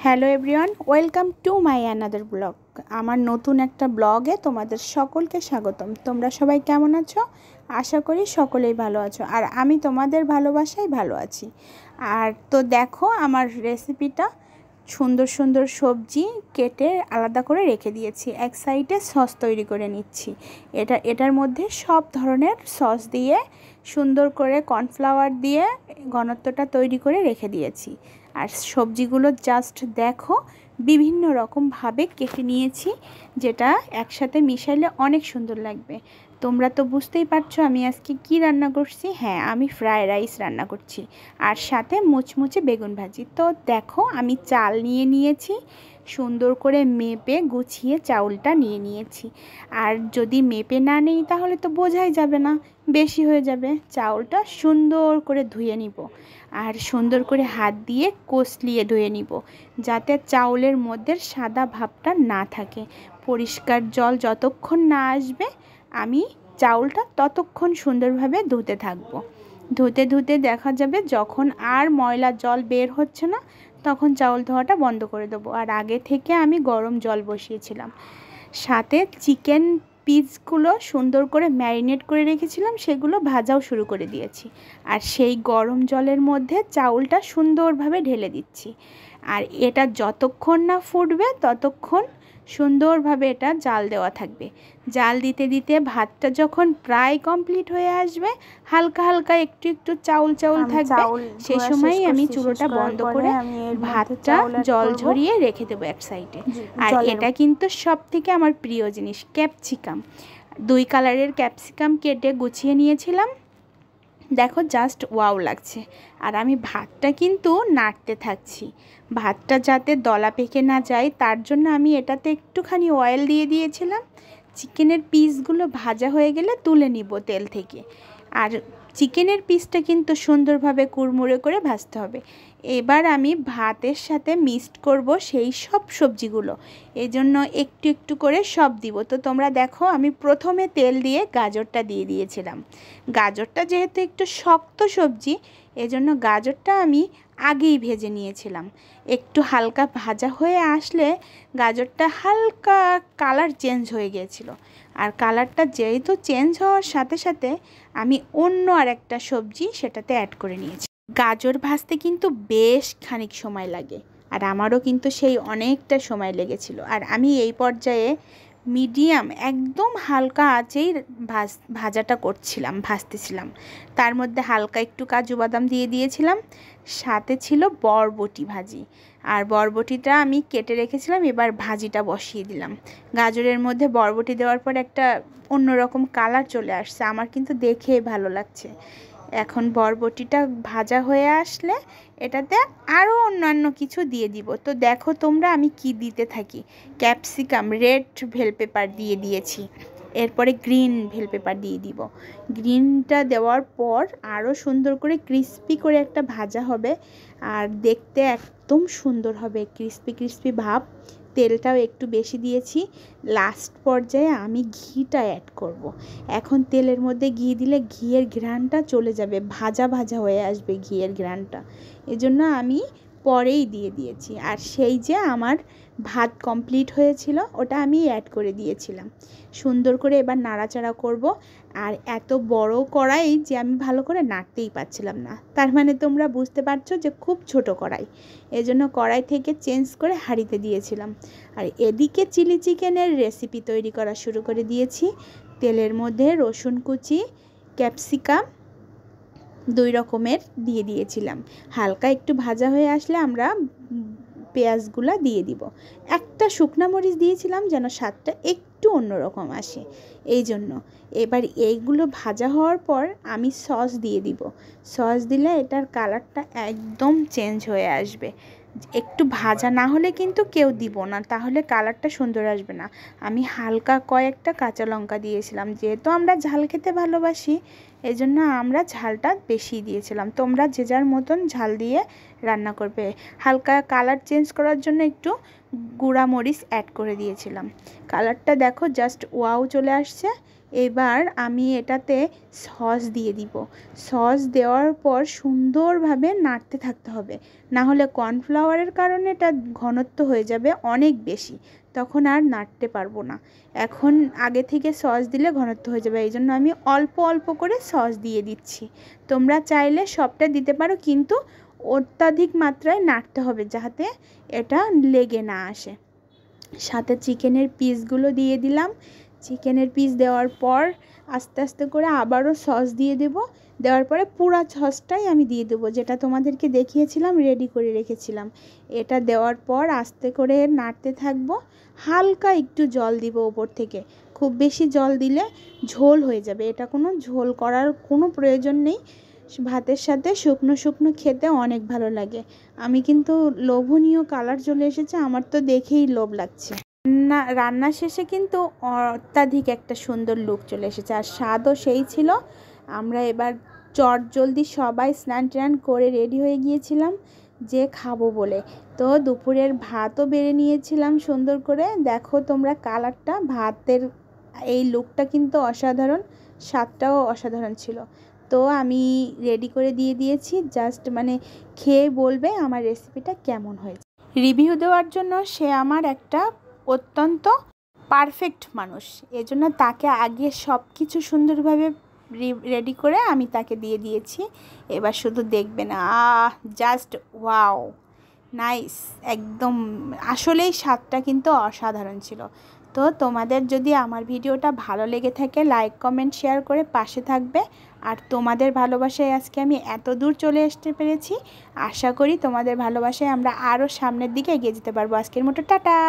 Hello everyone, welcome to my another blog. আমার নতুন একটা ব্লগে তোমাদের সকলকে স্বাগতম। তোমরা সবাই কেমন আছো? আশা করি সকলেই ভালো আছো, আর আমি তোমাদের ভালোবাসায় ভালো আছি। আর তো দেখো, আমার রেসিপিটা সুন্দর সুন্দর সবজি কেটে আলাদা করে রেখে দিয়েছি। এক সাইডে সস তৈরি করে নিচ্ছি। এটার মধ্যে সব ধরনের সস দিয়ে সুন্দর করে কর্নফ্লাওয়ার দিয়ে ঘনত্বটা তৈরি করে রেখে দিয়েছি। আর সবজিগুলো জাস্ট দেখো, বিভিন্ন রকমভাবে কেটে নিয়েছি, যেটা একসাথে মিশাইলে অনেক সুন্দর লাগবে। তোমরা তো বুঝতেই পারছো আমি আজকে কি রান্না করছি। হ্যাঁ, আমি ফ্রাইড রাইস রান্না করছি, আর সাথে মুচমুচে বেগুন ভাজি। তো দেখো, আমি চাল নিয়ে নিয়েছি, সুন্দর করে মেপে গুছিয়ে চাউলটা নিয়ে নিয়েছি। আর যদি মেপে না নিই তাহলে তো বোঝাই যাবে না, বেশি হয়ে যাবে। চাউলটা সুন্দর করে ধুয়ে নিব, আর সুন্দর করে হাত দিয়ে কষলিয়ে ধুয়ে নিব, যাতে চাউলের মধ্যে সাদা ভাবটা না থাকে। পরিষ্কার জল যতক্ষণ না আসবে আমি চাউলটা ততক্ষণ সুন্দরভাবে ধুতে থাকবো। ধুতে ধুতে দেখা যাবে যখন আর ময়লা জল বের হচ্ছে না, তখন চাউল ধোয়াটা বন্ধ করে দেবো। আর আগে থেকে আমি গরম জল বসিয়েছিলাম, সাথে চিকেন পিসগুলো সুন্দর করে ম্যারিনেট করে রেখেছিলাম, সেগুলো ভাজাও শুরু করে দিয়েছি। আর সেই গরম জলের মধ্যে চাউলটা সুন্দরভাবে ঢেলে দিচ্ছি। আর এটা যতক্ষণ না ফুটবে ততক্ষণ সুন্দরভাবে এটা জাল দেওয়া থাকবে। জাল দিতে দিতে ভাতটা যখন প্রায় কমপ্লিট হয়ে আসবে, হালকা হালকা একটু একটু চাউল চাউল থাকবে, সেই সময়ই আমি চুলোটা বন্ধ করে ভাতটা জল ঝরিয়ে রেখে দেবো এক সাইডে। আর এটা কিন্তু সব থেকে আমার প্রিয় জিনিস, ক্যাপসিকাম। 2 কালারের ক্যাপসিকাম কেটে গুছিয়ে নিয়েছিলাম। দেখো, জাস্ট ওয়াও লাগছে। আর আমি ভাতটা কিন্তু নাড়তে থাকছি, ভাতটা যাতে দলা পেকে না যায়, তার জন্য আমি এটাতে একটুখানি অয়েল দিয়ে দিয়েছিলাম। চিকেনের পিসগুলো ভাজা হয়ে গেলে তুলে নিব তেল থেকে। আর চিকেনের পিসটা কিন্তু সুন্দরভাবে কুড়মুড়ে করে ভাজতে হবে। এবার আমি ভাতের সাথে মিক্সড করব সেই সব সবজিগুলো, এই জন্য একটু একটু করে সব দিব। তো তোমরা দেখো, আমি প্রথমে তেল দিয়ে গাজরটা দিয়ে দিয়েছিলাম। গাজরটা যেহেতু একটু শক্ত সবজি, এজন্য গাজরটা আমি আগেই ভেজে নিয়েছিলাম। একটু হালকা ভাজা হয়ে আসলে গাজরটা হালকা কালার চেঞ্জ হয়ে গিয়েছিল। আর কালারটা যেহেতু চেঞ্জ হওয়ার সাথে সাথে আমি অন্য আরেকটা সবজি সেটাতে অ্যাড করে নিয়েছি। গাজর ভাজতে কিন্তু বেশ খানিক সময় লাগে, আর আমারও কিন্তু সেই অনেকটা সময় লেগেছিল। আর আমি এই পর্যায়ে মিডিয়াম একদম হালকা আঁচেই ভাজাটা ভাজতেছিলাম। তার মধ্যে হালকা একটু কাজু বাদাম দিয়ে দিয়েছিলাম, সাথে ছিল বরবটি ভাজি। আর বরবটিটা আমি কেটে রেখেছিলাম, এবার ভাজিটা বসিয়ে দিলাম। গাজরের মধ্যে বরবটি দেওয়ার পর একটা অন্যরকম কালার চলে আসছে, আমার কিন্তু দেখে ভালো লাগছে। এখন বরবটিটা ভাজা হয়ে আসলে এটাতে আরও অন্যান্য কিছু দিয়ে দিব। তো দেখো তোমরা আমি কি দিতে থাকি। ক্যাপসিকাম রেড ভেল পেপার দিয়ে দিয়েছি, এরপরে গ্রিন ভেল পেপার দিয়ে দিব। গ্রিনটা দেওয়ার পর আরও সুন্দর করে ক্রিস্পি করে একটা ভাজা হবে, আর দেখতে একদম সুন্দর হবে, ক্রিস্পি ক্রিস্পি ভাব। তেলটাও একটু বেশি দিয়েছি। লাস্ট পর্যায়ে আমি ঘিটা অ্যাড করব। এখন তেলের মধ্যে ঘি দিলে ঘিয়ের ঘ্রাণটা চলে যাবে, ভাজা ভাজা হয়ে আসবে ঘিয়ের ঘ্রাণটা, এজন্য আমি পরেই দিয়ে দিয়েছি। আর সেই যে আমার ভাত কমপ্লিট হয়েছিল, ওটা আমি অ্যাড করে দিয়েছিলাম। সুন্দর করে এবার নাড়াচাড়া করব। আর এত বড় কড়াই যে আমি ভালো করে নাড়তেই পারছিলাম না, তার মানে তোমরা বুঝতে পারছো যে খুব ছোট কড়াই, এজন্য কড়াই থেকে চেঞ্জ করে হাঁড়িতে দিয়েছিলাম। আর এদিকে চিলি চিকেনের রেসিপি তৈরি করা শুরু করে দিয়েছি। তেলের মধ্যে রসুন কুচি, ক্যাপসিকাম 2 রকমের দিয়ে দিয়েছিলাম। হালকা একটু ভাজা হয়ে আসলে আমরা পেঁয়াজগুলো দিয়ে দিব। একটা শুকনো মরিচ দিয়েছিলাম যেন স্বাদটা একটু অন্যরকম আসে, এই জন্য। এবার এইগুলো ভাজা হওয়ার পর আমি সস দিয়ে দিব। সস দিলে এটার কালারটা একদম চেঞ্জ হয়ে আসবে। একটু ভাজা না হলে কিন্তু কেউ দিব না, তাহলে কালারটা সুন্দর আসবে না। আমি হালকা কয়েকটা কাঁচা লঙ্কা দিয়েছিলাম, যেহেতু আমরা ঝাল খেতে ভালোবাসি, এই জন্য আমরা ঝালটা বেশি দিয়েছিলাম। তোমরা যে যার মতন ঝাল দিয়ে রান্না করবে। হালকা কালার চেঞ্জ করার জন্য একটু গুঁড়া মরিচ অ্যাড করে দিয়েছিলাম। কালারটা দেখো, জাস্ট ওয়াও চলে আসছে। এবার আমি এটাতে সস দিয়ে দিব। সস দেওয়ার পর সুন্দরভাবে নাড়তে থাকতে হবে, না হলে কর্নফ্লাওয়ারের কারণে এটা ঘনত্ব হয়ে যাবে অনেক বেশি, তখন আর নাড়তে পারবো না। এখন আগে থেকে সস দিলে ঘনত্ব হয়ে যাবে, এই জন্য আমি অল্প অল্প করে সস দিয়ে দিচ্ছি। তোমরা চাইলে সবটা দিতে পারো, কিন্তু অত্যাধিক মাত্রায় নাড়তে হবে যাতে এটা লেগে না আসে। সাথে চিকেনের পিসগুলো দিয়ে দিলাম। চিকেনের পিস দেওয়ার পর আস্তে আস্তে করে আবারও সস দিয়ে দেব। দেওয়ার পরে পুরা সসটাই আমি দিয়ে দেবো, যেটা তোমাদেরকে দেখিয়েছিলাম রেডি করে রেখেছিলাম। এটা দেওয়ার পর আস্তে করে নাড়তে থাকবো। হালকা একটু জল দিব ওপর থেকে, খুব বেশি জল দিলে ঝোল হয়ে যাবে। এটা কোনো ঝোল করার কোনো প্রয়োজন নেই। ভাতের সাথে শুকনো শুকনো খেতে অনেক ভালো লাগে। আমি কিন্তু লোভনীয় কালার চলে এসেছে, আমার তো দেখেই লোভ লাগছে। রান্না শেষে কিন্তু অত্যাধিক একটা সুন্দর লুক চলে এসেছে, আর স্বাদও সেই ছিল। আমরা এবার চটজলদি সবাই স্নান টান করে রেডি হয়ে গিয়েছিলাম যে খাবো বলে। তো দুপুরের ভাতও বেড়ে নিয়েছিলাম সুন্দর করে। দেখো তোমরা কালারটা, ভাতের এই লুকটা কিন্তু অসাধারণ, স্বাদটাও অসাধারণ ছিল। তো আমি রেডি করে দিয়ে দিয়েছি, জাস্ট মানে খেয়ে বলবে আমার রেসিপিটা কেমন হয়েছে। রিভিউ দেওয়ার জন্য সে আমার একটা অত্যন্ত পারফেক্ট মানুষ, এজন্য তাকে আগে সব কিছু সুন্দরভাবে রেডি করে আমি তাকে দিয়ে দিয়েছি। এবার শুধু দেখবে না, জাস্ট ওয়াও, নাইস, একদম আসলেই স্বাদটা কিন্তু অসাধারণ ছিল। তো তোমাদের যদি আমার ভিডিওটা ভালো লেগে থাকে লাইক কমেন্ট শেয়ার করে পাশে থাকবে। আর তোমাদের ভালোবাসায় আজকে আমি এত দূর চলে আসতে পেরেছি। আশা করি তোমাদের ভালোবাসায় আমরা আরও সামনের দিকে এগিয়ে যেতে পারবো। আজকের মতো টাটা।